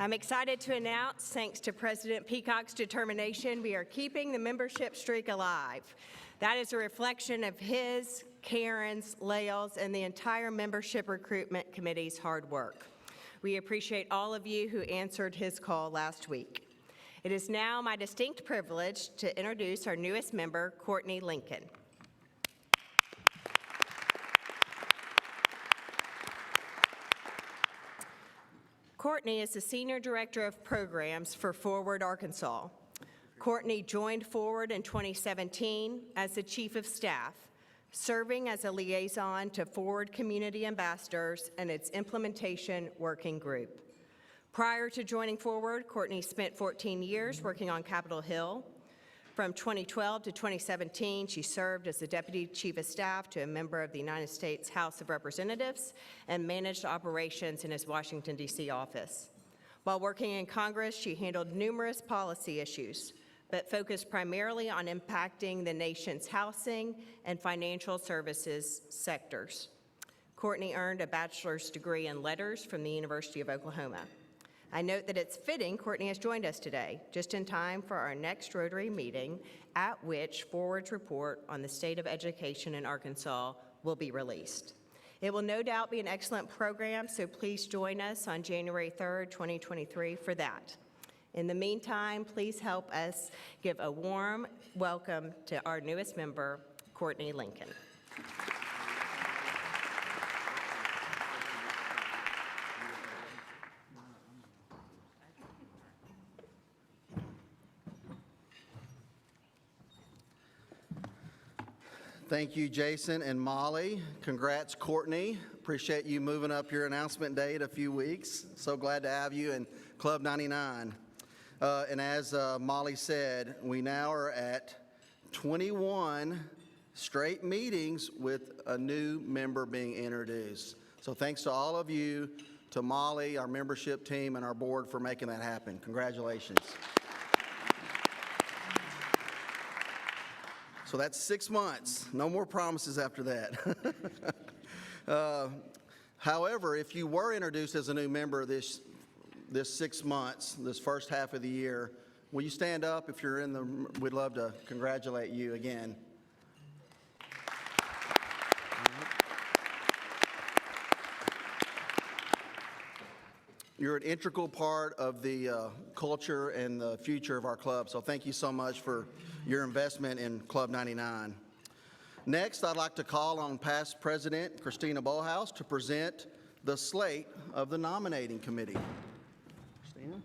I'm excited to announce, thanks to President Peacock's determination, we are keeping the membership streak alive. That is a reflection of his, Karen's, Lael's, and the entire membership recruitment committee's hard work. We appreciate all of you who answered his call last week. It is now my distinct privilege to introduce our newest member, Courtney Lincoln. Courtney is the Senior Director of Programs for Forward Arkansas. Courtney joined Forward in 2017 as the Chief of Staff, serving as a liaison to Forward Community Ambassadors and its Implementation Working Group. Prior to joining Forward, Courtney spent 14 years working on Capitol Hill. From 2012 to 2017, she served as the Deputy Chief of Staff to a member of the United States House of Representatives and managed operations in his Washington, D.C. office. While working in Congress, she handled numerous policy issues, but focused primarily on impacting the nation's housing and financial services sectors. Courtney earned a bachelor's degree in letters from the University of Oklahoma. I note that it's fitting Courtney has joined us today, just in time for our next Rotary meeting, at which Forward's report on the state of education in Arkansas will be released. It will no doubt be an excellent program, so please join us on January 3rd, 2023 for that. In the meantime, please help us give a warm welcome to our newest member, Courtney Lincoln. Thank you, Jason and Molly. Congrats, Courtney. Appreciate you moving up your announcement date a few weeks. So glad to have you in Club 99. And as Molly said, we now are at 21 straight meetings with a new member being introduced. So thanks to all of you, to Molly, our membership team, and our board for making that happen. Congratulations. So that's 6 months. No more promises after that. However, if you were introduced as a new member this 6 months, this first half of the year, will you stand up? If you're in the, we'd love to congratulate you again. You're an integral part of the culture and the future of our club, so thank you so much for your investment in Club 99. Next, I'd like to call on past President Christina Bohlhaus to present the slate of the nominating committee. Christina?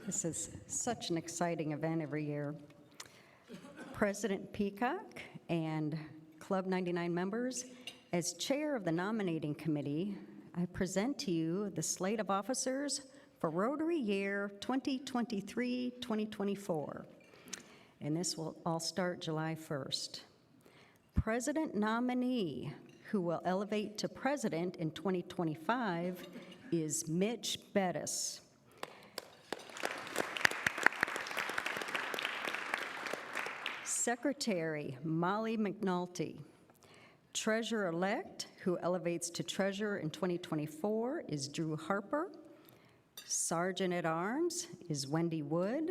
This is such an exciting event every year. President Peacock and Club 99 members, as chair of the nominating committee, I present to you the slate of officers for Rotary year 2023-2024. And this will all start July 1st. President nominee, who will elevate to president in 2025, is Mitch Bettis. Secretary, Molly McNulty. Treasurer-elect, who elevates to treasurer in 2024, is Drew Harper. Sergeant-at-Arms is Wendy Wood.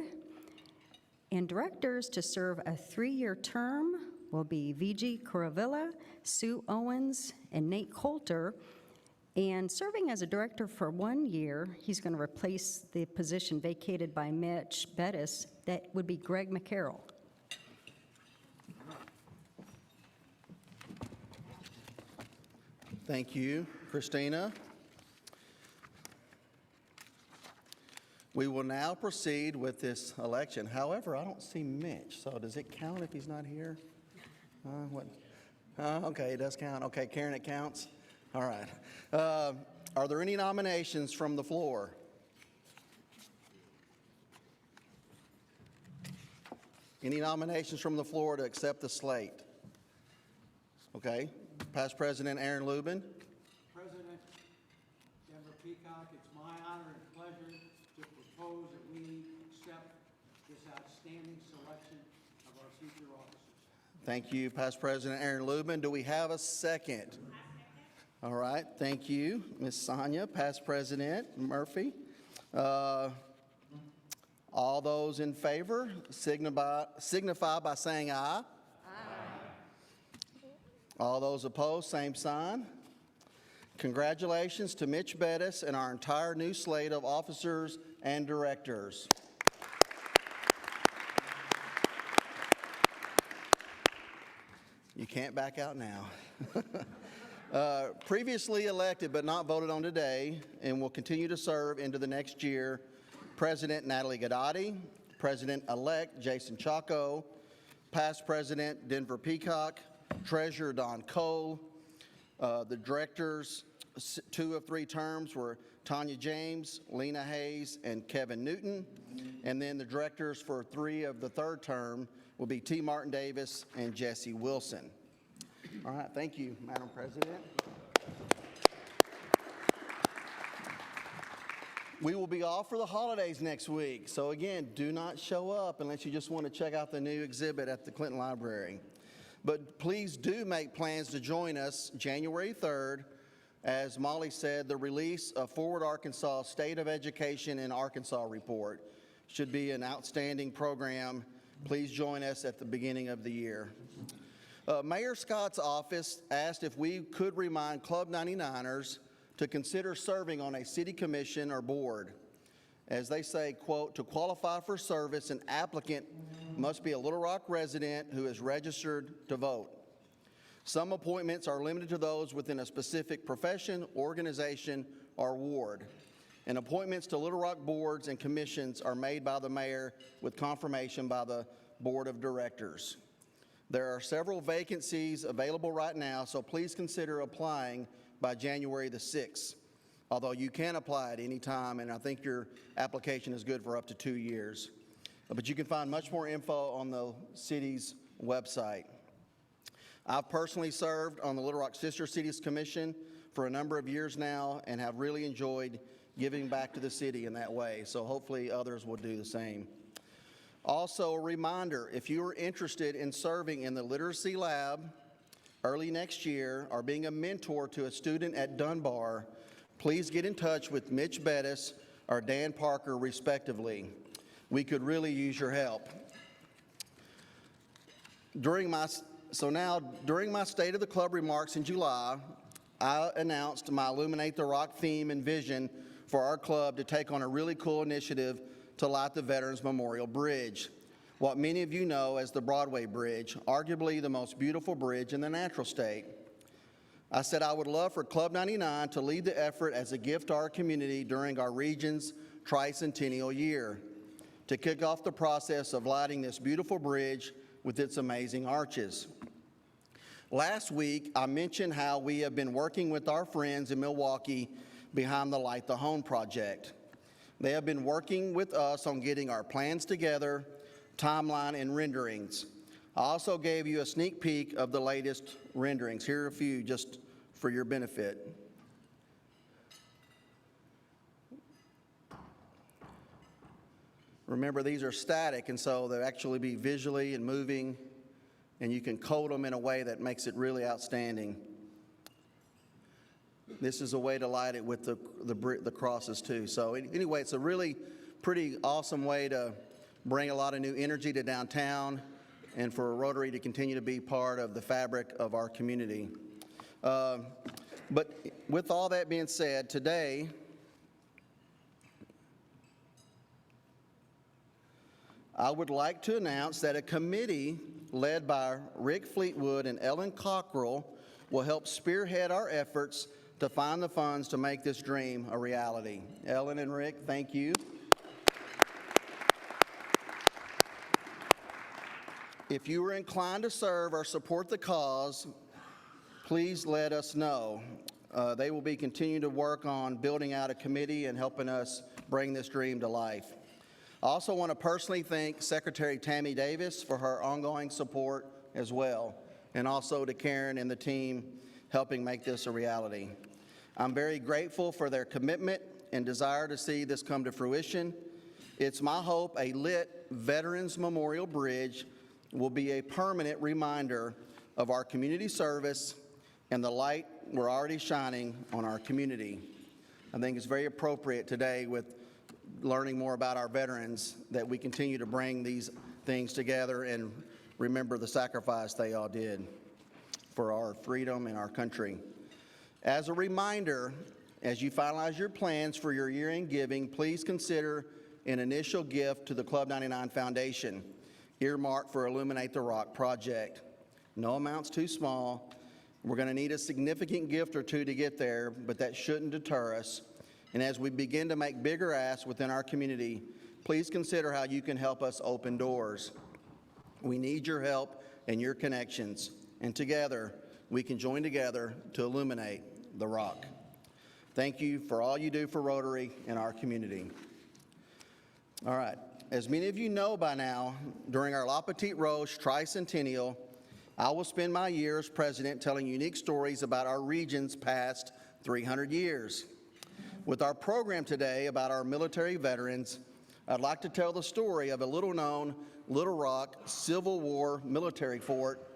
And directors to serve a 3-year term will be Vijay Kuravilla, Sue Owens, and Nate Coulter. And serving as a director for 1 year, he's going to replace the position vacated by Mitch Bettis. That would be Greg McCarroll. Thank you, Christina. We will now proceed with this election. However, I don't see Mitch, so does it count if he's not here? Okay, it does count. Okay, Karen, it counts? All right. Are there any nominations from the floor? Any nominations from the floor to accept the slate? Okay. Past President Aaron Lubin. President Denver Peacock, it's my honor and pleasure to propose that we accept this outstanding selection of our future officers. Thank you, Past President Aaron Lubin. Do we have a second? All right, thank you, Ms. Sonia, past president Murphy. All those in favor signify by saying aye. All those opposed, same sign. Congratulations to Mitch Bettis and our entire new slate of officers and directors. You can't back out now. Previously elected but not voted on today and will continue to serve into the next year, President Natalie Gadotti, President-elect Jason Chaco, past President Denver Peacock, Treasurer Don Cole. The directors, 2 of 3 terms were Tanya James, Lena Hayes, and Kevin Newton. And then the directors for 3 of the 3rd term will be T. Martin Davis and Jesse Wilson. All right, thank you, Madam President. We will be off for the holidays next week. So again, do not show up unless you just want to check out the new exhibit at the Clinton Library. But please do make plans to join us January 3rd. As Molly said, the release of Forward Arkansas State of Education in Arkansas report should be an outstanding program. Please join us at the beginning of the year. Mayor Scott's office asked if we could remind Club 99ers to consider serving on a city commission or board. As they say, quote, to qualify for service, an applicant must be a Little Rock resident who is registered to vote. Some appointments are limited to those within a specific profession, organization, or ward. And appointments to Little Rock boards and commissions are made by the mayor with confirmation by the board of directors. There are several vacancies available right now, so please consider applying by January the 6th. Although you can apply at any time, and I think your application is good for up to 2 years. But you can find much more info on the city's website. I've personally served on the Little Rock Sister Cities Commission for a number of years now and have really enjoyed giving back to the city in that way, so hopefully others will do the same. Also, a reminder, if you are interested in serving in the Literacy Lab early next year or being a mentor to a student at Dunbar, please get in touch with Mitch Bettis or Dan Parker, respectively. We could really use your help. During my State of the Club remarks in July, I announced my Illuminate the Rock theme and vision for our club to take on a really cool initiative to light the Veterans Memorial Bridge, what many of you know as the Broadway Bridge, arguably the most beautiful bridge in the natural state. I said I would love for Club 99 to lead the effort as a gift to our community during our region's tricentennial year, to kick off the process of lighting this beautiful bridge with its amazing arches. Last week, I mentioned how we have been working with our friends in Milwaukee behind the Light the Home project. They have been working with us on getting our plans together, timeline, and renderings. I also gave you a sneak peek of the latest renderings. Here are a few just for your benefit. Remember, these are static, and so they'll actually be visually and moving, and you can code them in a way that makes it really outstanding. This is a way to light it with the crosses too. So anyway, it's a really pretty awesome way to bring a lot of new energy to downtown and for Rotary to continue to be part of the fabric of our community. But with all that being said, today, I would like to announce that a committee led by Rick Fleetwood and Ellen Cockrell will help spearhead our efforts to find the funds to make this dream a reality. Ellen and Rick, thank you. If you are inclined to serve or support the cause, please let us know. They will be continuing to work on building out a committee and helping us bring this dream to life. I also want to personally thank Secretary Tammy Davis for her ongoing support as well, and also to Karen and the team helping make this a reality. I'm very grateful for their commitment and desire to see this come to fruition. It's my hope a lit Veterans Memorial Bridge will be a permanent reminder of our community service and the light we're already shining on our community. I think it's very appropriate today, with learning more about our veterans, that we continue to bring these things together and remember the sacrifice they all did for our freedom and our country. As a reminder, as you finalize your plans for your year-end giving, please consider an initial gift to the Club 99 Foundation, earmarked for Illuminate the Rock project. No amount's too small. We're going to need a significant gift or two to get there, but that shouldn't deter us. And as we begin to make bigger asks within our community, please consider how you can help us open doors. We need your help and your connections, and together we can join together to illuminate the rock. Thank you for all you do for Rotary and our community. All right, as many of you know by now, during our La Petite Roche tricentennial, I will spend my year as president telling unique stories about our region's past 300 years. With our program today about our military veterans, I'd like to tell the story of a little-known Little Rock Civil War military fort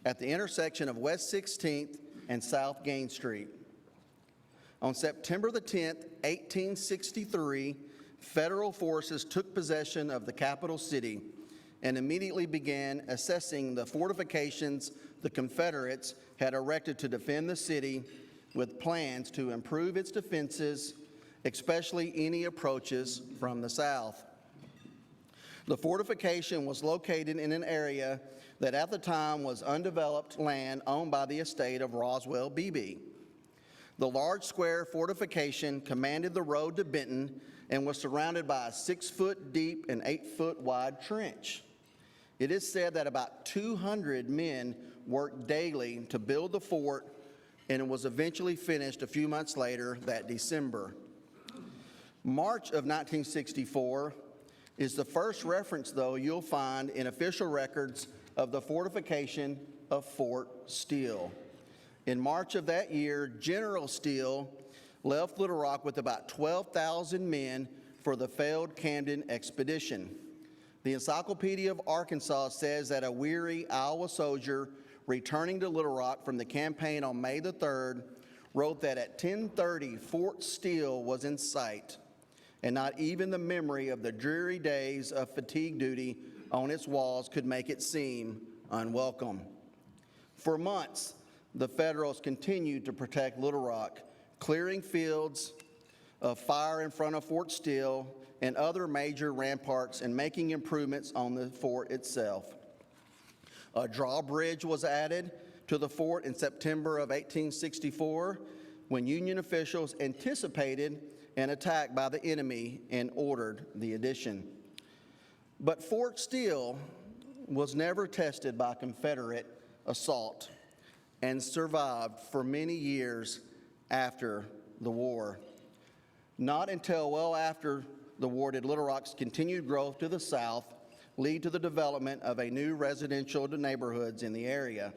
at the intersection of West 16th and South Gain Street. On September the 10th, 1863, federal forces took possession of the capital city and immediately began assessing the fortifications the Confederates had erected to defend the city, with plans to improve its defenses, especially any approaches from the south. The fortification was located in an area that at the time was undeveloped land owned by the estate of Roswell Beebe. The large square fortification commanded the road to Benton and was surrounded by a 6-foot deep and 8-foot wide trench. It is said that about 200 men worked daily to build the fort, and it was eventually finished a few months later that December. March of 1964 is the first reference, though, you'll find in official records of the fortification of Fort Steele. In March of that year, General Steele left Little Rock with about 12,000 men for the failed Camden expedition. The Encyclopedia of Arkansas says that a weary Iowa soldier returning to Little Rock from the campaign on May the 3rd wrote that at 10:30 Fort Steele was in sight, and not even the memory of the dreary days of fatigue duty on its walls could make it seem unwelcome. For months, the Federals continued to protect Little Rock, clearing fields of fire in front of Fort Steele and other major ramparts, and making improvements on the fort itself. A drawbridge was added to the fort in September of 1864 when Union officials anticipated an attack by the enemy and ordered the addition. But Fort Steele was never tested by Confederate assault and survived for many years after the war. Not until well after the war did Little Rock's continued growth to the south lead to the development of a new residential neighborhoods in the area.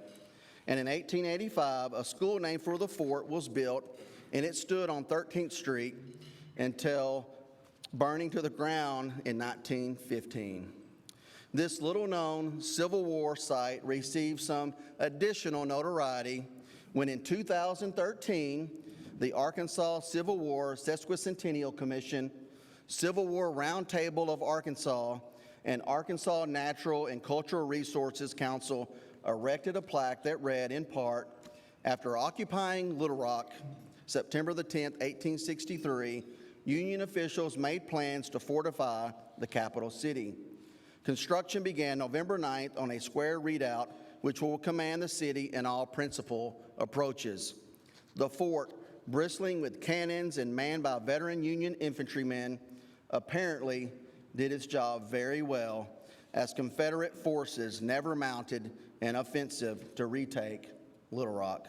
And in 1885, a school named for the fort was built, and it stood on 13th Street until burning to the ground in 1915. This little-known Civil War site received some additional notoriety when in 2013, the Arkansas Civil War Sesquicentennial Commission, Civil War Roundtable of Arkansas, and Arkansas Natural and Cultural Resources Council erected a plaque that read, in part, "After occupying Little Rock, September the 10th, 1863, Union officials made plans to fortify the capital city. Construction began November 9th on a square redoubt which will command the city in all principal approaches. The fort, bristling with cannons and manned by veteran Union infantrymen, apparently did its job very well, as Confederate forces never mounted an offensive to retake Little Rock."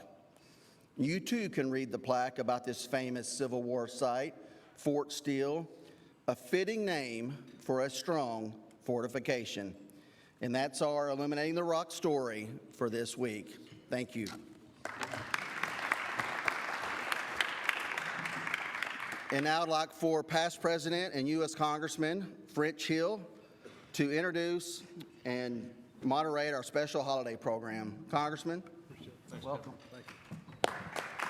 You too can read the plaque about this famous Civil War site, Fort Steele, a fitting name for a strong fortification. And that's our Illuminating the Rock story for this week. Thank you. And now I'd like for past President and U.S. Congressman French Hill to introduce and moderate our special holiday program. Congressman? Welcome. Thank you.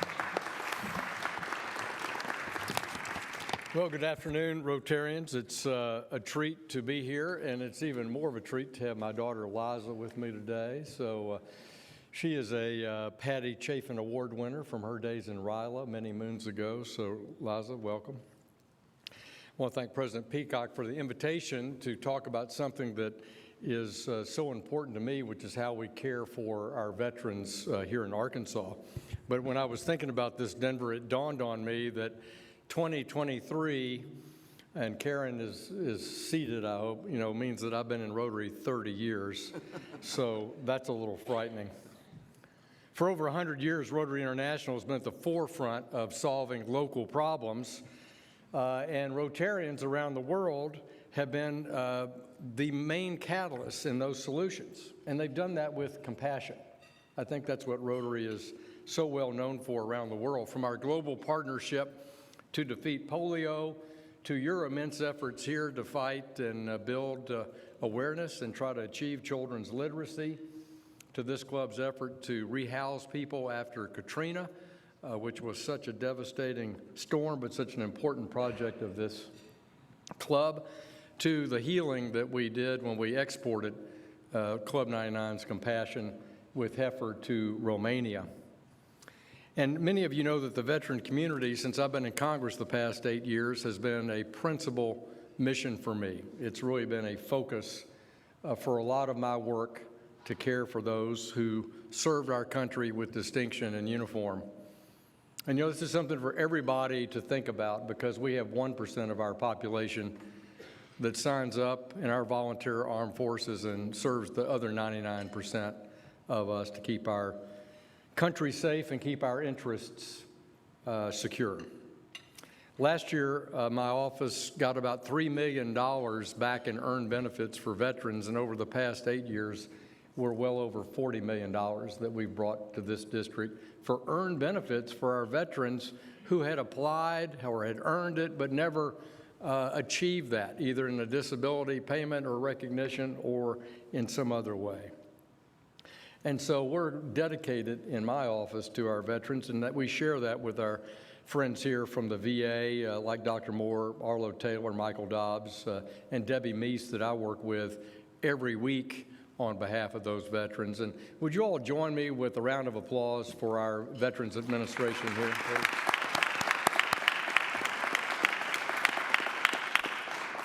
Well, good afternoon, Rotarians. It's a treat to be here, and it's even more of a treat to have my daughter Liza with me today. So she is a Patty Chafin Award winner from her days in RILA many moons ago. So Liza, welcome. I want to thank President Peacock for the invitation to talk about something that is so important to me, which is how we care for our veterans here in Arkansas. But when I was thinking about this, Denver, it dawned on me that 2023, and Karen is seated, I hope, means that I've been in Rotary 30 years. So that's a little frightening. For over 100 years, Rotary International has been at the forefront of solving local problems, and Rotarians around the world have been the main catalysts in those solutions, and they've done that with compassion. I think that's what Rotary is so well known for around the world, from our global partnership to defeat polio, to your immense efforts here to fight and build awareness and try to achieve children's literacy, to this club's effort to rehouse people after Katrina, which was such a devastating storm, but such an important project of this club, to the healing that we did when we exported Club 99's compassion with heifer to Romania. And many of you know that the veteran community, since I've been in Congress the past 8 years, has been a principal mission for me. It's really been a focus for a lot of my work to care for those who served our country with distinction and uniform. And this is something for everybody to think about, because we have 1% of our population that signs up in our volunteer armed forces and serves the other 99% of us to keep our country safe and keep our interests secure. Last year, my office got about $3 million back in earned benefits for veterans, and over the past 8 years, we're well over $40 million that we've brought to this district for earned benefits for our veterans who had applied or had earned it but never achieved that, either in a disability payment or recognition or in some other way. And so we're dedicated in my office to our veterans, and that we share that with our friends here from the VA, like Dr. Moore, Arlo Taylor, Michael Dobbs, and Debbie Meese that I work with every week on behalf of those veterans. And would you all join me with a round of applause for our Veterans Administration here, please?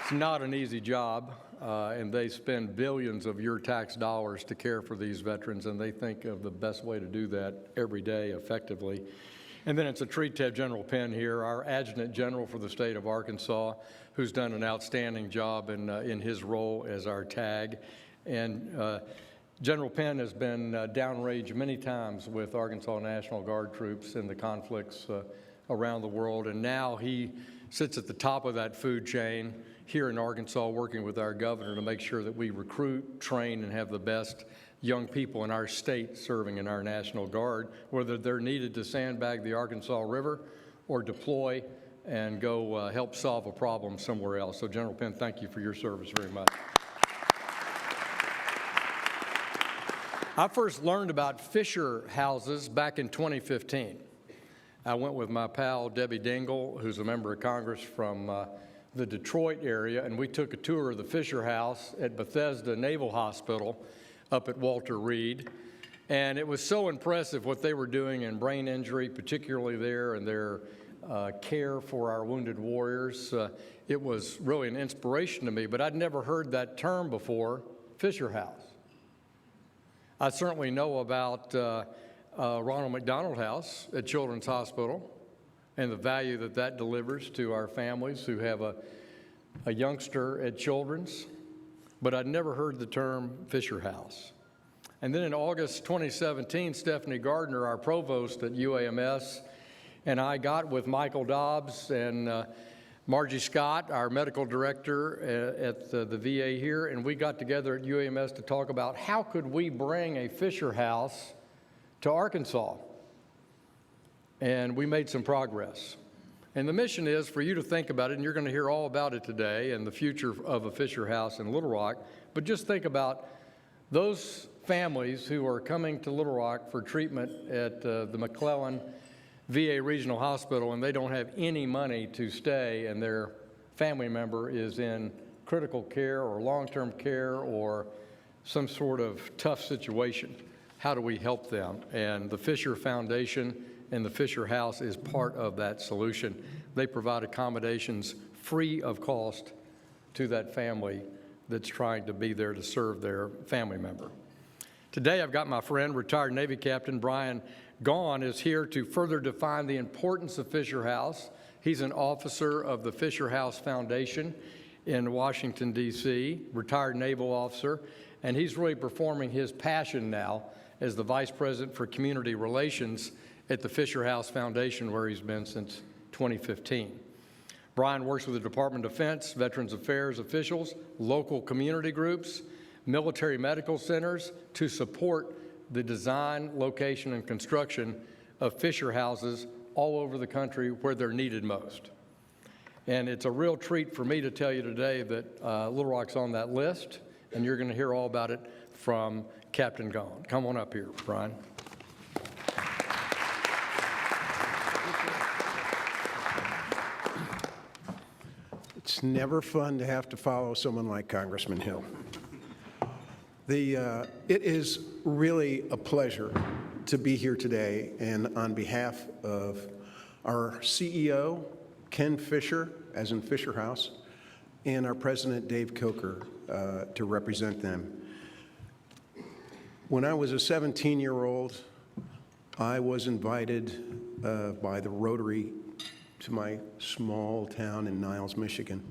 It's not an easy job, and they spend billions of your tax dollars to care for these veterans, and they think of the best way to do that every day effectively. And then it's a treat to have General Penn here, our Adjutant General for the state of Arkansas, who's done an outstanding job in his role as our TAG. And General Penn has been downrange many times with Arkansas National Guard troops in the conflicts around the world, and now he sits at the top of that food chain here in Arkansas, working with our governor to make sure that we recruit, train, and have the best young people in our state serving in our National Guard, whether they're needed to sandbag the Arkansas River or deploy and go help solve a problem somewhere else. So General Penn, thank you for your service very much. I first learned about Fisher houses back in 2015. I went with my pal Debbie Dingell, who's a member of Congress from the Detroit area, and we took a tour of the Fisher House at Bethesda Naval Hospital up at Walter Reed. And it was so impressive what they were doing in brain injury, particularly there, and their care for our wounded warriors. It was really an inspiration to me, but I'd never heard that term before, Fisher House. I certainly know about Ronald McDonald House at Children's Hospital and the value that that delivers to our families who have a youngster at Children's, but I'd never heard the term Fisher House. And then in August 2017, Stephanie Gardner, our provost at UAMS, and I got with Michael Dobbs and Margie Scott, our medical director at the VA here, and we got together at UAMS to talk about how could we bring a Fisher House to Arkansas. And we made some progress. And the mission is for you to think about it, and you're going to hear all about it today and the future of a Fisher House in Little Rock, but just think about those families who are coming to Little Rock for treatment at the McClellan VA regional hospital and they don't have any money to stay and their family member is in critical care or long-term care or some sort of tough situation, how do we help them? And the Fisher Foundation and the Fisher House is part of that solution. They provide accommodations free of cost to that family that's trying to be there to serve their family member. Today, I've got my friend, retired Navy Captain Brian Gaughan, is here to further define the importance of Fisher House. He's an officer of the Fisher House Foundation in Washington, D.C., retired naval officer, and he's really performing his passion now as the Vice President for Community Relations at the Fisher House Foundation, where he's been since 2015. Brian works with the Department of Defense, Veterans Affairs officials, local community groups, military medical centers to support the design, location, and construction of Fisher houses all over the country where they're needed most. And it's a real treat for me to tell you today that Little Rock's on that list, and you're going to hear all about it from Captain Gaughan. Come on up here, Brian. It's never fun to have to follow someone like Congressman Hill. It is really a pleasure to be here today, and on behalf of our CEO, Ken Fisher, as in Fisher House, and our President, Dave Coker, to represent them. When I was a 17-year-old, I was invited by the Rotary to my small town in Niles, Michigan,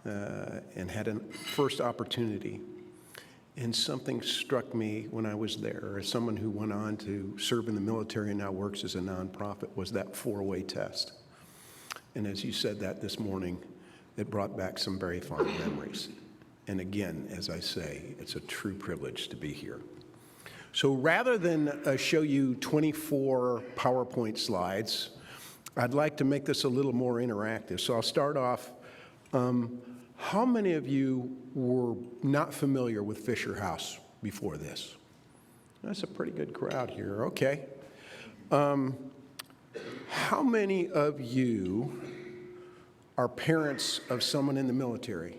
and had a first opportunity. And something struck me when I was there, as someone who went on to serve in the military and now works as a nonprofit, was that four-way test. And as you said that this morning, it brought back some very fond memories. And again, as I say, it's a true privilege to be here. So rather than show you 24 PowerPoint slides, I'd like to make this a little more interactive. So I'll start off. How many of you were not familiar with Fisher House before this? That's a pretty good crowd here. Okay. How many of you are parents of someone in the military?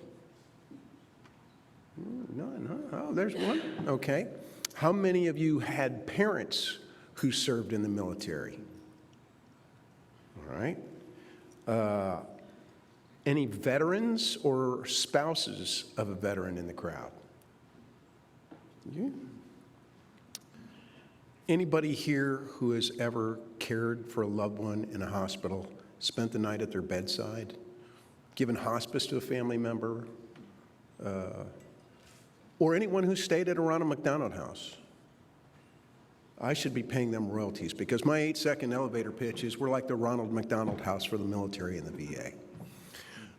None, huh? Oh, there's one. Okay. How many of you had parents who served in the military? All right. Any veterans or spouses of a veteran in the crowd? Yeah. Anybody here who has ever cared for a loved one in a hospital, spent the night at their bedside, given hospice to a family member, or anyone who stayed at a Ronald McDonald House? I should be paying them royalties because my 8-second elevator pitch is we're like the Ronald McDonald House for the military and the VA.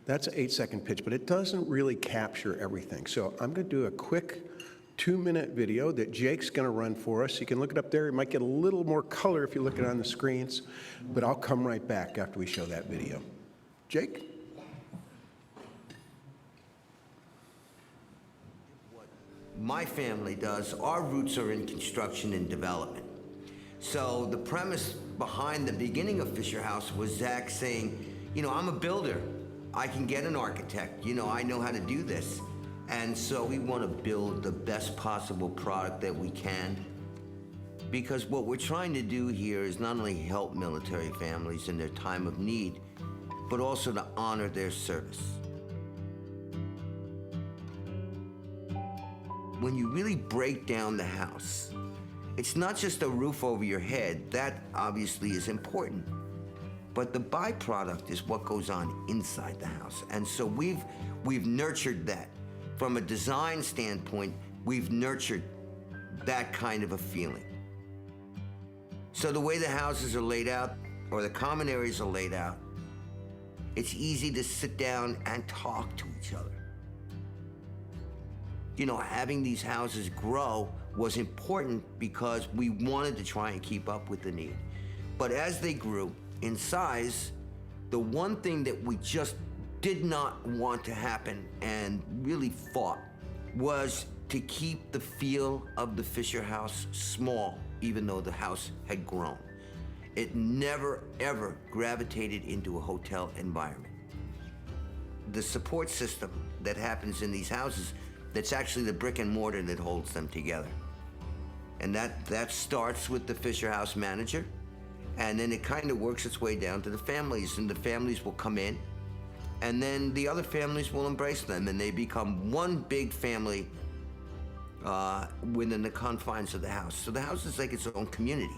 That's an 8-second pitch, but it doesn't really capture everything. So I'm going to do a quick 2-minute video that Jake's going to run for us. You can look it up there. You might get a little more color if you look at it on the screens, but I'll come right back after we show that video. Jake? My family does, our roots are in construction and development. So the premise behind the beginning of Fisher House was Zach saying, you know, I'm a builder. I can get an architect. You know, I know how to do this. And so we want to build the best possible product that we can. Because what we're trying to do here is not only help military families in their time of need, but also to honor their service. When you really break down the house, it's not just a roof over your head. That obviously is important. But the byproduct is what goes on inside the house. And so we've nurtured that. From a design standpoint, we've nurtured that kind of a feeling. So the way the houses are laid out, or the common areas are laid out, it's easy to sit down and talk to each other. You know, having these houses grow was important because we wanted to try and keep up with the need. But as they grew in size, the one thing that we just did not want to happen and really fought was to keep the feel of the Fisher House small, even though the house had grown. It never, ever gravitated into a hotel environment. The support system that happens in these houses, that's actually the brick and mortar that holds them together. And that starts with the Fisher House manager, and then it kind of works its way down to the families, and the families will come in, and then the other families will embrace them, and they become one big family within the confines of the house. So the house is like its own community.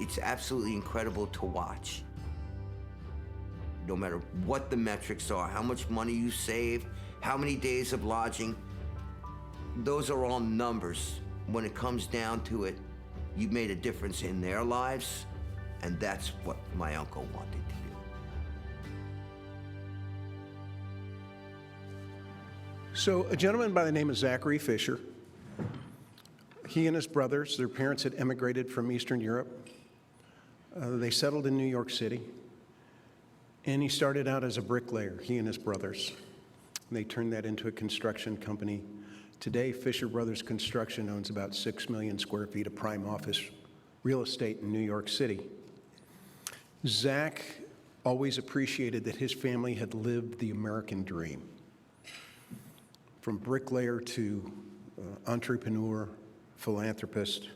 It's absolutely incredible to watch. No matter what the metrics are, how much money you saved, how many days of lodging, those are all numbers. When it comes down to it, you've made a difference in their lives, and that's what my uncle wanted to do. So a gentleman by the name of Zachary Fisher, he and his brothers, their parents had emigrated from Eastern Europe. They settled in New York City, and he started out as a bricklayer, he and his brothers. And they turned that into a construction company. Today, Fisher Brothers Construction owns about 6 million square feet of prime office real estate in New York City. Zach always appreciated that his family had lived the American dream. From bricklayer to entrepreneur, philanthropist.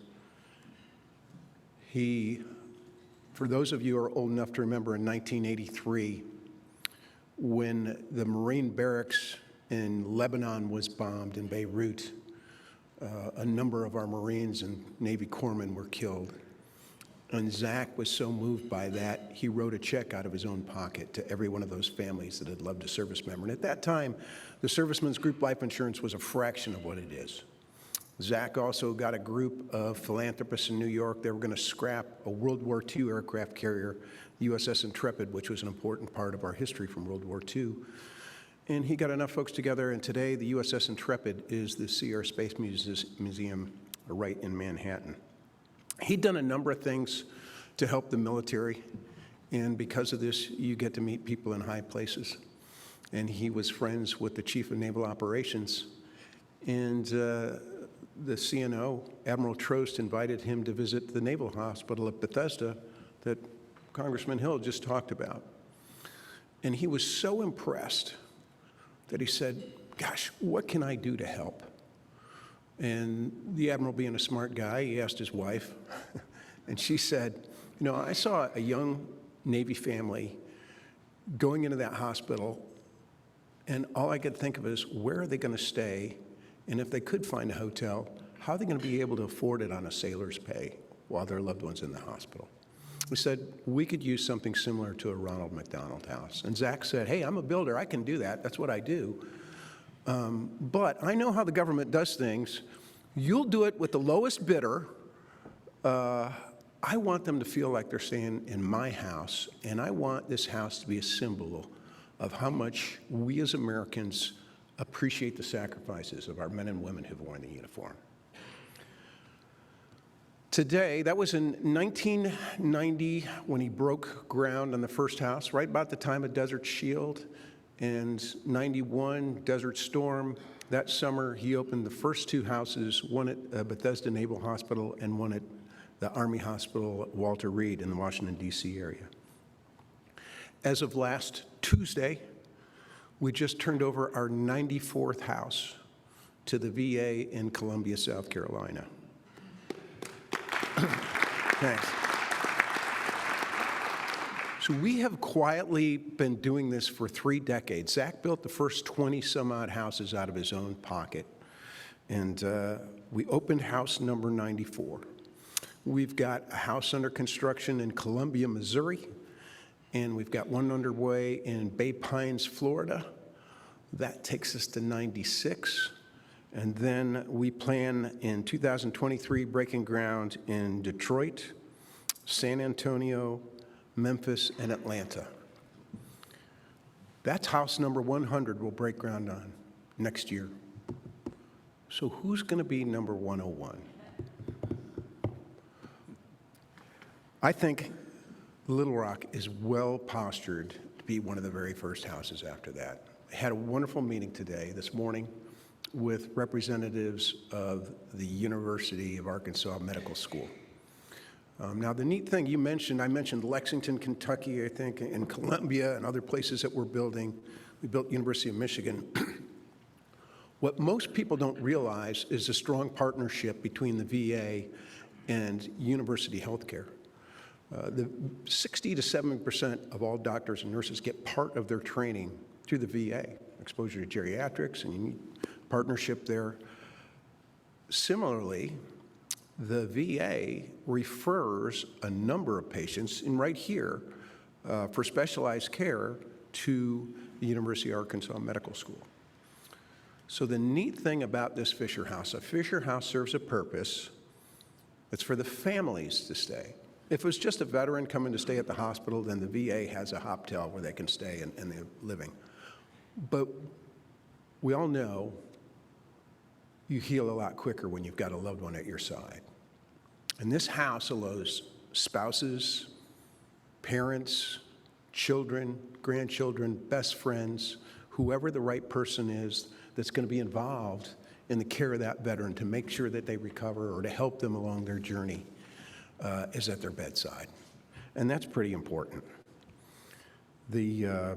For those of you who are old enough to remember, in 1983, when the Marine barracks in Lebanon was bombed in Beirut, a number of our Marines and Navy corpsmen were killed. And Zach was so moved by that, he wrote a check out of his own pocket to every one of those families that had loved a service member. And at that time, the servicemen's group life insurance was a fraction of what it is. Zach also got a group of philanthropists in New York. They were going to scrap a World War II aircraft carrier, USS Intrepid, which was an important part of our history from World War II. And he got enough folks together, and today the USS Intrepid is the Sea Air Space Museum right in Manhattan. He'd done a number of things to help the military, and because of this, you get to meet people in high places. And he was friends with the Chief of Naval Operations, and the CNO, Admiral Trost, invited him to visit the Naval Hospital at Bethesda that Congressman Hill just talked about. And he was so impressed that he said, gosh, what can I do to help? And the Admiral, being a smart guy, he asked his wife, and she said, you know, I saw a young Navy family going into that hospital, and all I could think of is, where are they going to stay? And if they could find a hotel, how are they going to be able to afford it on a sailor's pay while their loved one's in the hospital? We said, we could use something similar to a Ronald McDonald House. And Zach said, hey, I'm a builder, I can do that, that's what I do. But I know how the government does things. You'll do it with the lowest bidder. I want them to feel like they're staying in my house, and I want this house to be a symbol of how much we as Americans appreciate the sacrifices of our men and women who've worn the uniform. Today, that was in 1990 when he broke ground on the first house, right about the time of Desert Shield, and 91, Desert Storm. That summer, he opened the first two houses, one at Bethesda Naval Hospital and one at the Army Hospital at Walter Reed in the Washington, D.C. area. As of last Tuesday, we just turned over our 94th house to the VA in Columbia, South Carolina. Thanks. So we have quietly been doing this for 3 decades. Zach built the first 20-some-odd houses out of his own pocket, and we opened house number 94. We've got a house under construction in Columbia, Missouri, and we've got one underway in Bay Pines, Florida. That takes us to 96. And then we plan in 2023 breaking ground in Detroit, San Antonio, Memphis, and Atlanta. That's house number 100 we'll break ground on next year. So who's going to be number 101? I think Little Rock is well postured to be one of the very first houses after that. I had a wonderful meeting today, this morning, with representatives of the University of Arkansas Medical School. Now, the neat thing you mentioned, I mentioned Lexington, Kentucky, I think, and Columbia and other places that we're building. We built University of Michigan. What most people don't realize is the strong partnership between the VA and university healthcare. The 60 to 70% of all doctors and nurses get part of their training through the VA, exposure to geriatrics, and you need partnership there. Similarly, the VA refers a number of patients, and right here, for specialized care to the University of Arkansas Medical School. So the neat thing about this Fisher House, a Fisher House serves a purpose. It's for the families to stay. If it was just a veteran coming to stay at the hospital, then the VA has a hotel where they can stay and they're living. But we all know you heal a lot quicker when you've got a loved one at your side. And this house allows spouses, parents, children, grandchildren, best friends, whoever the right person is that's going to be involved in the care of that veteran to make sure that they recover or to help them along their journey is at their bedside. And that's pretty important. The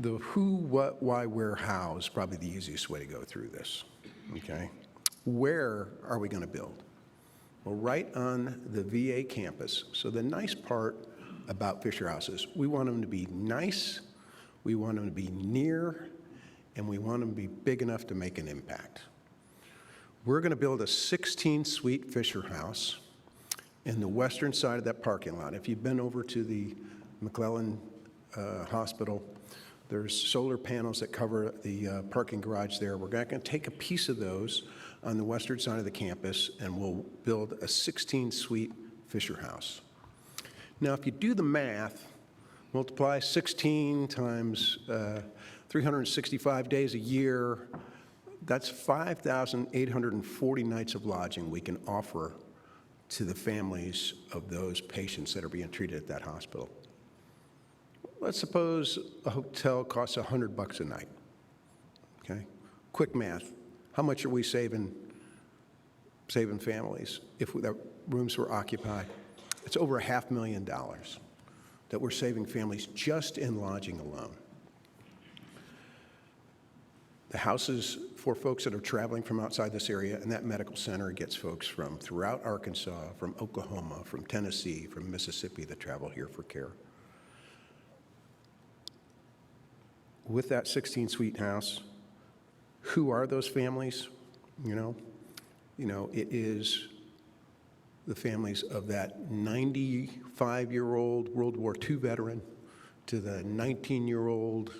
who, what, why, where, how is probably the easiest way to go through this, okay? Where are we going to build? Well, right on the VA campus. So the nice part about Fisher Houses, we want them to be nice, we want them to be near, and we want them to be big enough to make an impact. We're going to build a 16-suite Fisher House in the western side of that parking lot. If you've been over to the McClellan Hospital, there's solar panels that cover the parking garage there. We're going to take a piece of those on the western side of the campus, and we'll build a 16-suite Fisher House. Now, if you do the math, multiply 16 times 365 days a year, that's 5,840 nights of lodging we can offer to the families of those patients that are being treated at that hospital. Let's suppose a hotel costs $100 a night, okay? Quick math. How much are we saving families if the rooms were occupied? It's over $500,000 that we're saving families just in lodging alone. The house is for folks that are traveling from outside this area, and that medical center gets folks from throughout Arkansas, from Oklahoma, from Tennessee, from Mississippi that travel here for care. With that 16-suite house, who are those families? You know, it is the families of that 95-year-old World War II veteran to the 19-year-old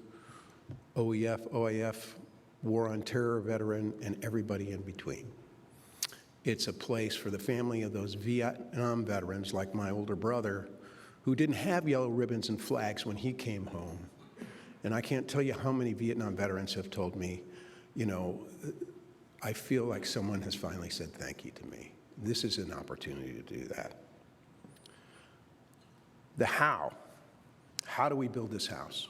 OEF, OIF, War on Terror veteran, and everybody in between. It's a place for the family of those Vietnam veterans, like my older brother, who didn't have yellow ribbons and flags when he came home. And I can't tell you how many Vietnam veterans have told me, I feel like someone has finally said thank you to me. This is an opportunity to do that. The how. How do we build this house?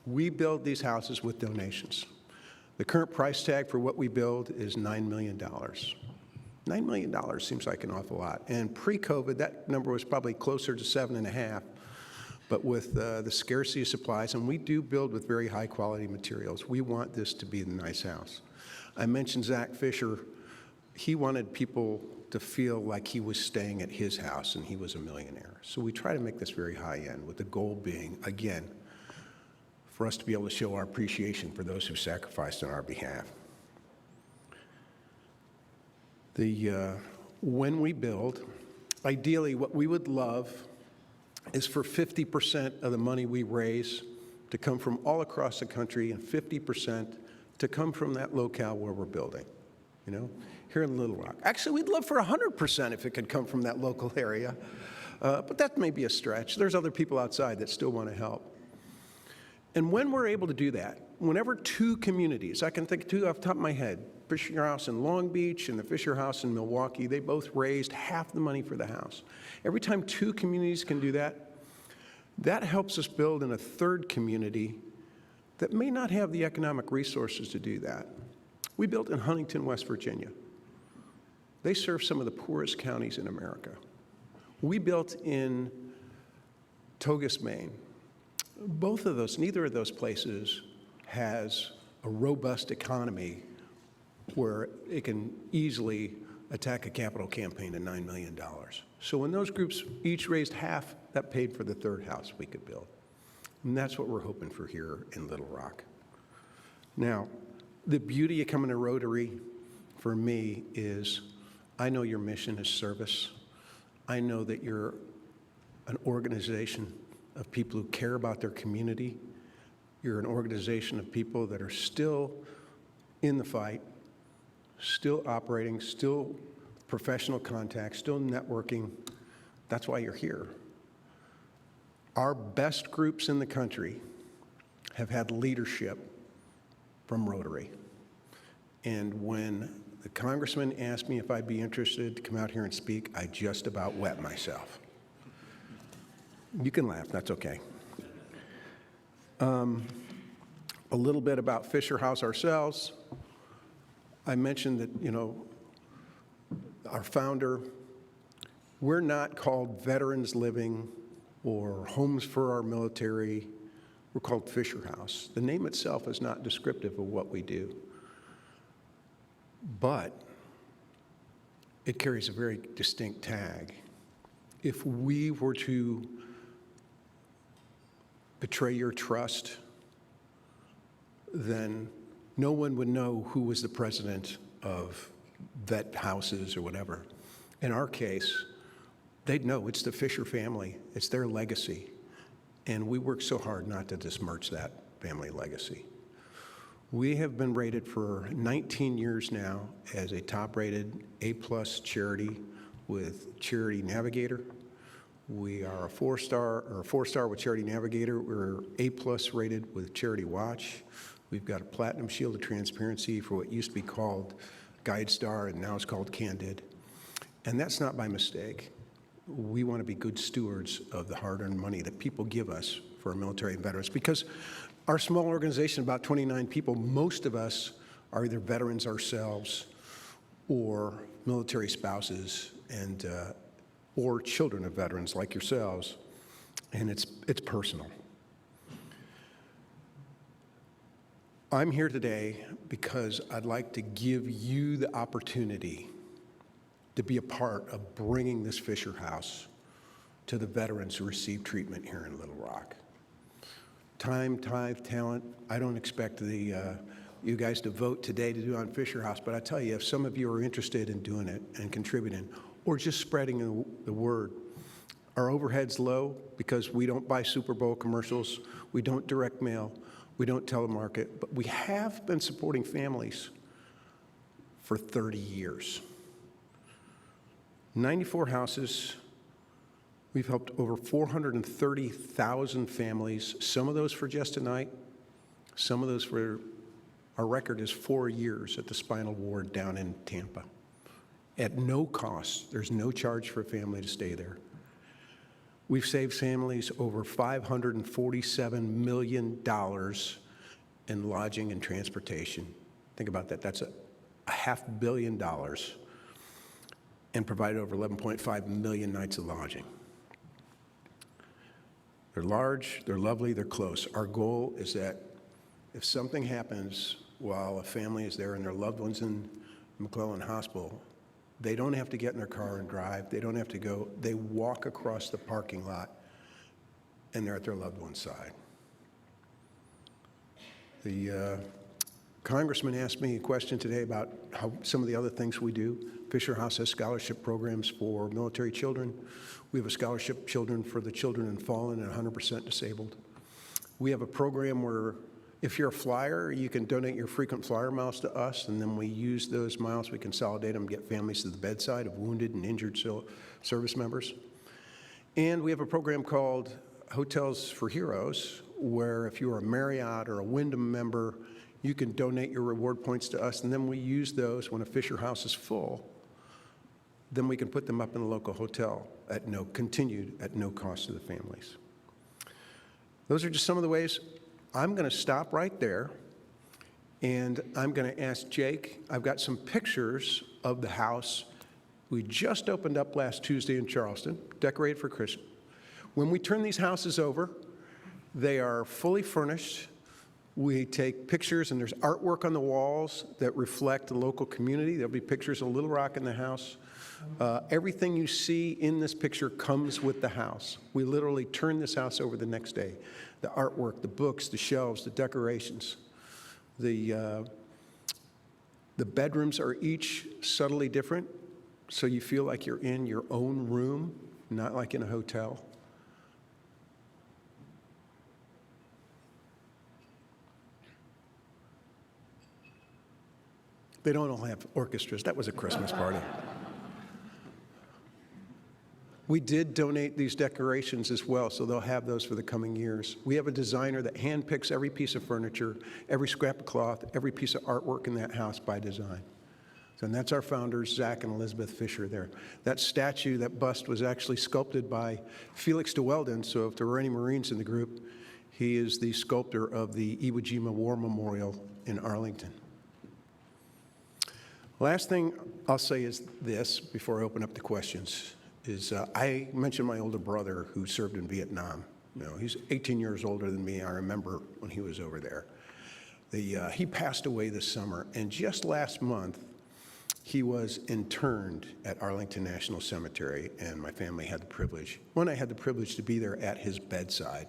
We build these houses with donations. The current price tag for what we build is $9 million. $9 million seems like an awful lot. And pre-COVID, that number was probably closer to 7.5. But with the scarcity of supplies, and we do build with very high quality materials, we want this to be the nice house. I mentioned Zach Fisher. He wanted people to feel like he was staying at his house and he was a millionaire. So we try to make this very high end, with the goal being, again, for us to be able to show our appreciation for those who sacrificed on our behalf. When we build, ideally what we would love is for 50% of the money we raise to come from all across the country and 50% to come from that locale where we're building, here in Little Rock. Actually, we'd love for 100% if it could come from that local area, but that may be a stretch. There's other people outside that still want to help. And when we're able to do that, whenever two communities, I can think of two off the top of my head, Fisher House in Long Beach and the Fisher House in Milwaukee, they both raised half the money for the house. Every time two communities can do that, that helps us build in a third community that may not have the economic resources to do that. We built in Huntington, West Virginia. They serve some of the poorest counties in America. We built in Togus, Maine. Neither of those places has a robust economy where it can easily attack a capital campaign of $9 million. So when those groups each raised half, that paid for the third house we could build. And that's what we're hoping for here in Little Rock. Now, the beauty of coming to Rotary for me is I know your mission is service. I know that you're an organization of people who care about their community. You're an organization of people that are still in the fight, still operating, still professional contact, still networking. That's why you're here. Our best groups in the country have had leadership from Rotary. And when the congressman asked me if I'd be interested to come out here and speak, I just about wet myself. You can laugh, that's okay. A little bit about Fisher House ourselves. I mentioned that, our founder, we're not called Veterans Living or Homes for Our Military. We're called Fisher House. The name itself is not descriptive of what we do, but it carries a very distinct tag. If we were to betray your trust, then no one would know who was the president of vet houses or whatever. In our case, they'd know it's the Fisher family, it's their legacy. And we work so hard not to besmirch that family legacy. We have been rated for 19 years now as a top-rated A+ charity with Charity Navigator. We are a 4-star with Charity Navigator. We're A+ rated with Charity Watch. We've got a Platinum Shield of Transparency for what used to be called GuideStar and now it's called Candid. And that's not by mistake. We want to be good stewards of the hard-earned money that people give us for our military and veterans, because our small organization, about 29 people, most of us are either veterans ourselves or military spouses and or children of veterans like yourselves, and it's personal. I'm here today because I'd like to give you the opportunity to be a part of bringing this Fisher House to the veterans who receive treatment here in Little Rock. Time, tithe, talent, I don't expect you guys to vote today to do on Fisher House, but I tell you, if some of you are interested in doing it and contributing, or just spreading the word, our overhead's low because we don't buy Super Bowl commercials, we don't direct mail, we don't telemarket, but we have been supporting families for 30 years. 94 houses. We've helped over 430,000 families, some of those for just a night, some of those for, our record is 4 years at the spinal ward down in Tampa. At no cost, there's no charge for a family to stay there. We've saved families over $547 million in lodging and transportation. Think about that, that's a $500 million, and provided over 11.5 million nights of lodging. They're large, they're lovely, they're close. Our goal is that if something happens while a family is there and their loved one's in McClellan Hospital, they don't have to get in their car and drive. They don't have to go. They walk across the parking lot and they're at their loved one's side. The congressman asked me a question today about how some of the other things we do. Fisher House has scholarship programs for military children. We have a scholarship children for the children in fallen and 100% disabled. We have a program where if you're a flyer, you can donate your frequent flyer miles to us, and then we use those miles, we consolidate them, get families to the bedside of wounded and injured service members. And we have a program called Hotels for Heroes, where if you're a Marriott or a Wyndham member, you can donate your reward points to us, and then we use those when a Fisher House is full. Then we can put them up in a local hotel continued at no cost to the families. Those are just some of the ways. I'm going to stop right there, and I'm going to ask Jake. I've got some pictures of the house We just opened up last Tuesday in Charleston, decorated for Christmas. When we turn these houses over, they are fully furnished. We take pictures, and there's artwork on the walls that reflect the local community. There'll be pictures of Little Rock in the house. Everything you see in this picture comes with the house. We literally turn this house over the next day. The artwork, the books, the shelves, the decorations. The bedrooms are each subtly different, so you feel like you're in your own room, not like in a hotel. They don't all have orchestras. That was a Christmas party. We did donate these decorations as well, so they'll have those for the coming years. We have a designer that handpicks every piece of furniture, every scrap of cloth, every piece of artwork in that house by design. And that's our founders, Zach and Elizabeth Fisher there. That statue, that bust, was actually sculpted by Felix de Weldon, so if there were any Marines in the group, he is the sculptor of the Iwo Jima War Memorial in Arlington. Last thing I'll say is this, before I open up the questions, is I mentioned my older brother who served in Vietnam. You know, he's 18 years older than me. I remember when he was over there. He passed away this summer, and just last month, he was interned at Arlington National Cemetery, and my family had the privilege. I had the privilege to be there at his bedside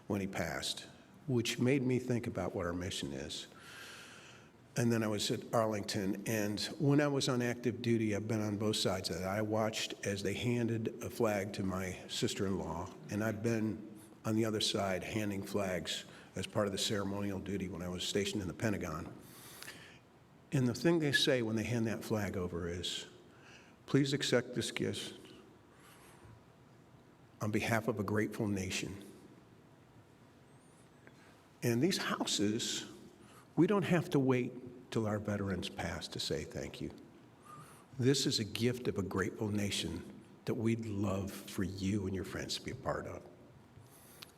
when he passed, which made me think about what our mission is. And then I was at Arlington, and when I was on active duty, I've been on both sides of that. I watched as they handed a flag to my sister-in-law, and I've been on the other side handing flags as part of the ceremonial duty when I was stationed in the Pentagon. And the thing they say when they hand that flag over is, please accept this gift on behalf of a grateful nation. And these houses, we don't have to wait till our veterans pass to say thank you. This is a gift of a grateful nation that we'd love for you and your friends to be a part of.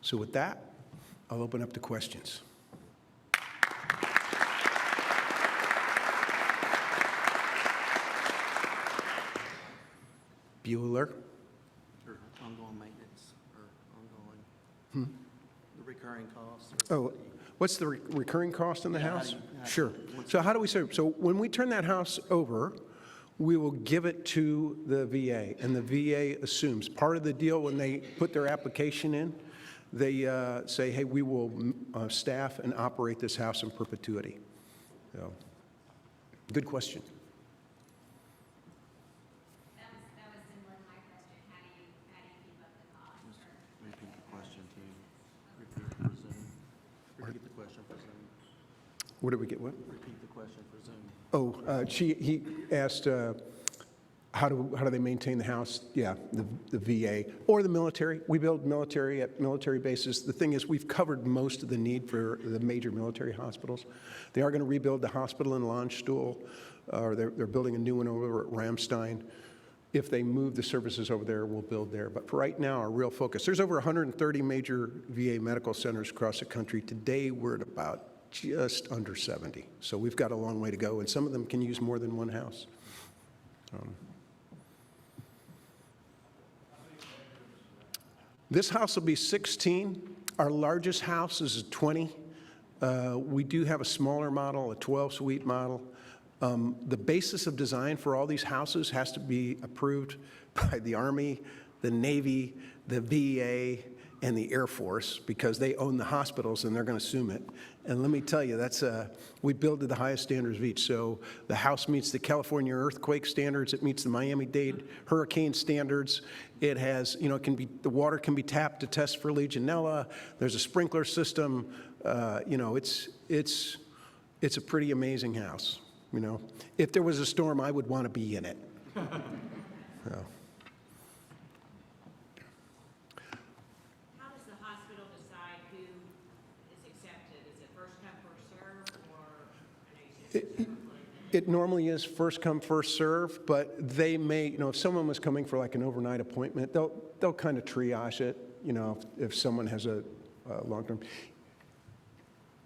So with that, I'll open up to questions. Bueller? Or ongoing maintenance, or ongoing, the recurring costs? Or Oh, what's the recurring cost in the Yeah, house? how do you- Sure. So how do we serve? So when we turn that house over, we will give it to the VA, and the VA assumes. Part of the deal when they put their application in, they say, hey, we will staff and operate this house in perpetuity. So, good question. That was similar to my question. How do you keep up the cost? Repeat the question to repeat it for Zoom. Repeat the question for Zoom. What did we get? What? Repeat the question for Zoom. Oh, he asked, how do they maintain the house? Yeah, the VA or the military. We build military at military bases. The thing is, we've covered most of the need for the major military hospitals. They are going to rebuild the hospital in Landstuhl, or they're building a new one over at Ramstein. If they move the services over there, we'll build there. But for right now, our real focus, there's over 130 major VA medical centers across the country. Today, we're at about just under 70. So we've got a long way to go, and some of them can use more than one house. This house will be 16. Our largest house is a 20. We do have a smaller model, a 12-suite model. The basis of design for all these houses has to be approved by the Army, the Navy, the VA, and the Air Force, because they own the hospitals and they're going to assume it. And let me tell you, we build to the highest standards of each. So the house meets the California earthquake standards. It meets the Miami-Dade hurricane standards. It has, the water can be tapped to test for Legionella. There's a sprinkler system. It's a pretty amazing house. If there was a storm, I would want to be in it. So. How does the hospital decide who is accepted? Is it first come, first serve, or I know you said it's It normally is first come, first serve, but they may, if someone was coming for like an overnight appointment, they'll kind of triage it, if someone has a long-term.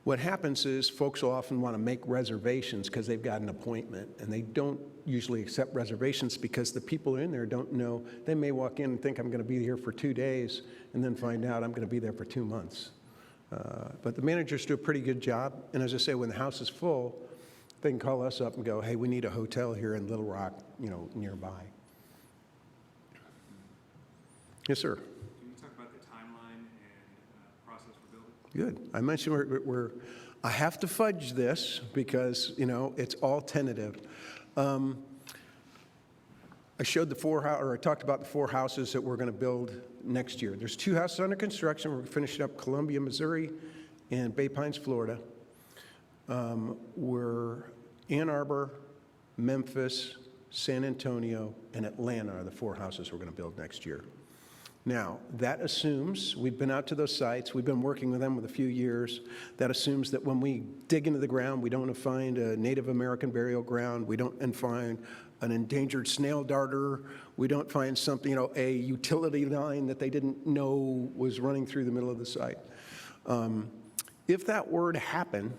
What happens is folks will often want to make reservations because they've got an appointment, and they don't usually accept reservations because the people in there don't know. They may walk in and think I'm going to be here for 2 days and then find out I'm going to be there for 2 months. But the managers do a pretty good job. And as I say, when the house is full, they can call us up and go, hey, we need a hotel here in Little Rock, nearby. Yes, sir. Can you talk about the timeline and process for building? Good. I mentioned I have to fudge this because, it's all tentative. I talked about the 4 houses that we're going to build next year. There's 2 houses under construction. We're finishing up Columbia, Missouri, and Bay Pines, Florida. We're Ann Arbor, Memphis, San Antonio, and Atlanta are the 4 houses we're going to build next year. Now, that assumes, we've been out to those sites, we've been working with them with a few years. That assumes that when we dig into the ground, we don't find a Native American burial ground, we don't find an endangered snail darter, we don't find something, a utility line that they didn't know was running through the middle of the site. If that were to happen,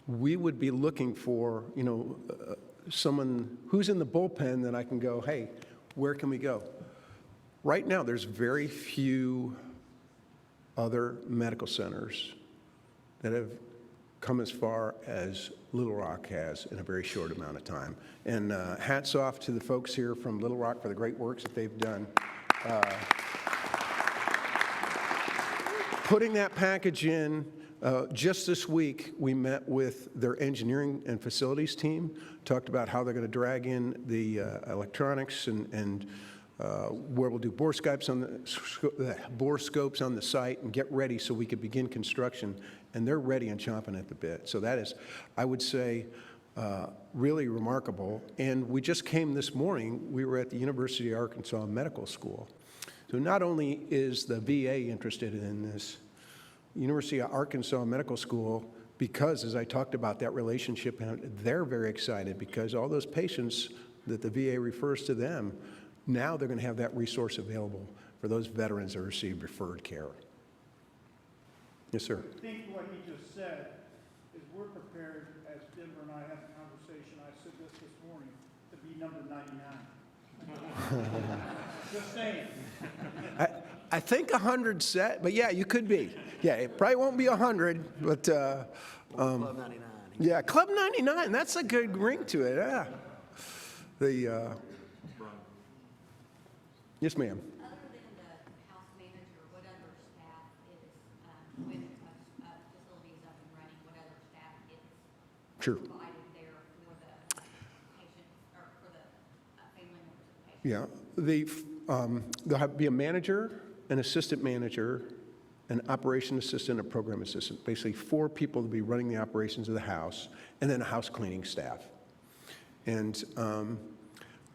we would be looking for, someone who's in the bullpen that I can go, hey, where can we go? Right now, there's very few other medical centers that have come as far as Little Rock has in a very short amount of time. And hats off to the folks here from Little Rock for the great works that they've done. Putting that package in, just this week, we met with their engineering and facilities team, talked about how they're going to drag in the electronics and where we'll do bore scopes on the site and get ready so we could begin construction. And they're ready and chomping at the bit. So that is, I would say, really remarkable. And we just came this morning, we were at the University of Arkansas Medical School. So not only is the VA interested in this, University of Arkansas Medical School, because as I talked about that relationship, they're very excited because all those patients that the VA refers to them, now they're going to have that resource available for those veterans that receive referred care. Yes, sir. I think what he just said is we're prepared, as Denver and I had a conversation, I said this morning, to be number 99. Just saying. I think 100 set, but yeah, you could be. Yeah, it probably won't be 100, but Club 99. yeah, Club 99, that's a good ring to it, yeah. Yes, ma'am. Other than the house manager, what other staff is, when facilities up and running, what other staff is Sure. provided there for the patient, or for the family members of the patient? Yeah, there'll be a manager, an assistant manager, an operation assistant, a program assistant. Basically 4 people to be running the operations of the house, and then a house cleaning staff. And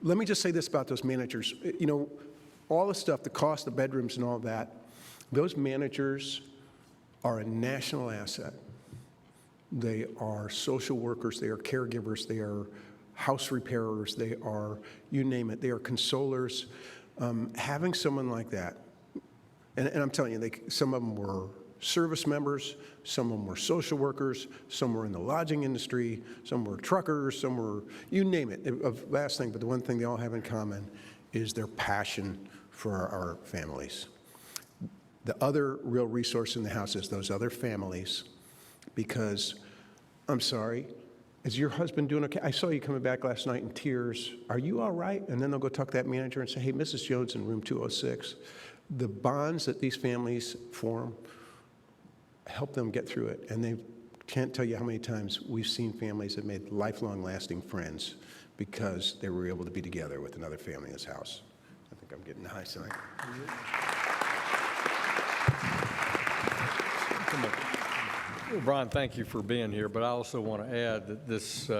let me just say this about those managers. All the stuff, the cost of bedrooms and all that, those managers are a national asset. They are social workers, they are caregivers, they are house repairers, they are, you name it, they are consolers. Having someone like that, and I'm telling you, some of them were service members, some of them were social workers, some were in the lodging industry, some were truckers, some were, you name it. Last thing, but the one thing they all have in common is their passion for our families. The other real resource in the house is those other families, because, I'm sorry, is your husband doing okay? I saw you coming back last night in tears. Are you all right? And then they'll go talk to that manager and say, hey, Mrs. Jones in room 206. The bonds that these families form help them get through it. And they can't tell you how many times we've seen families that made lifelong lasting friends because they were able to be together with another family in this house. I think I'm getting high tonight. Well, Brian, thank you for being here, but I also want to add that this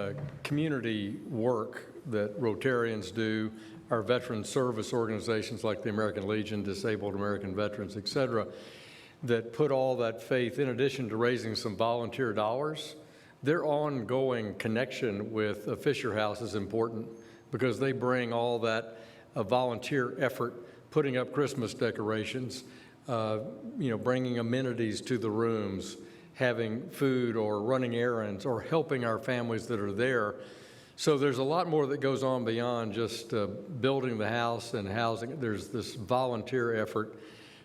community work that Rotarians do, our veteran service organizations like the American Legion, Disabled American Veterans, et cetera, that put all that faith, in addition to raising some volunteer dollars, their ongoing connection with Fisher House is important because they bring all that volunteer effort, putting up Christmas decorations, bringing amenities to the rooms, having food or running errands or helping our families that are there. So there's a lot more that goes on beyond just building the house and housing. There's this volunteer effort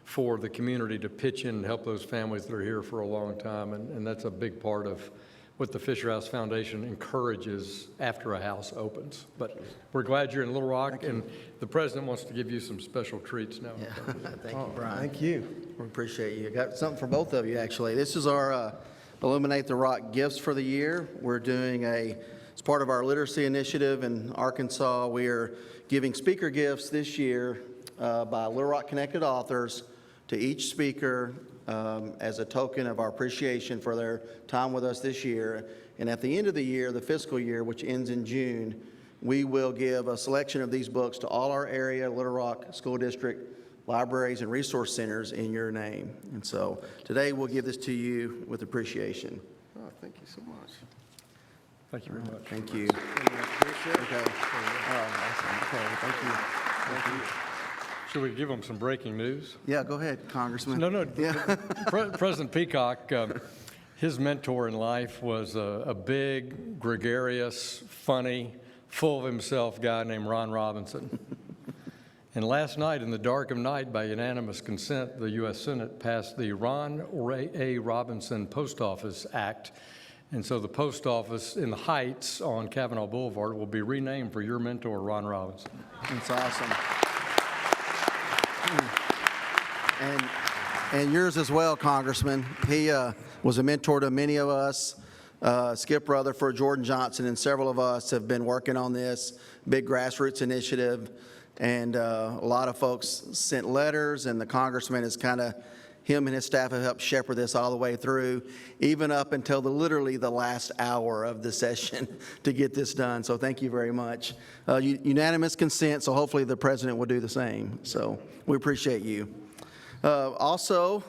for the community to pitch in and help those families that are here for a long time, and that's a big part of what the Fisher House Foundation encourages after a house opens. But we're glad you're in Little Rock, and the president wants to give you some special treats now. Yeah. Thank you, Brian. Thank you. We appreciate you. Got something for both of you, actually. This is our Illuminate the Rock gifts for the year. We're doing as part of our literacy initiative in Arkansas, we are giving speaker gifts this year by Little Rock Connected authors to each speaker as a token of our appreciation for their time with us this year. And at the end of the year, the fiscal year, which ends in June, we will give a selection of these books to all our area Little Rock School District libraries and resource centers in your name. And so today we'll give this to you with appreciation. Oh, thank you so much. Thank you very much. Thank you. Okay. All right, awesome. Okay, thank you. Thank you. Should we give them some breaking news? Yeah, go ahead, Congressman. No. Yeah. President Peacock, his mentor in life was a big, gregarious, funny, full of himself guy named Ron Robinson. And last night, in the dark of night, by unanimous consent, the U.S. Senate passed the Ron A. Robinson Post Office Act. And so the post office in the Heights on Kavanaugh Boulevard will be renamed for your mentor, Ron Robinson. That's awesome. And yours as well, Congressman. He was a mentor to many of us. Skip Rutherford, Jordan Johnson, and several of us have been working on this big grassroots initiative. And a lot of folks sent letters, and the congressman is him and his staff have helped shepherd this all the way through, even up until literally the last hour of the session to get this done. So thank you very much. Unanimous consent, so hopefully the president will do the same. So we appreciate you. Also,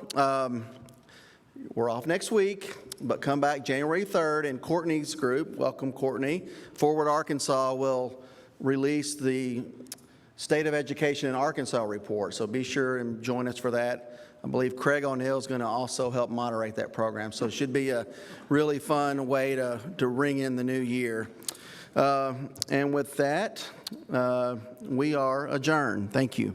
we're off next week, but come back January 3rd, and Courtney's group, welcome Courtney, Forward Arkansas will release the State of Education in Arkansas report. So be sure and join us for that. I believe Craig O'Neill is going to also help moderate that program. So it should be a really fun way to ring in the new year. And with that, we are adjourned. Thank you.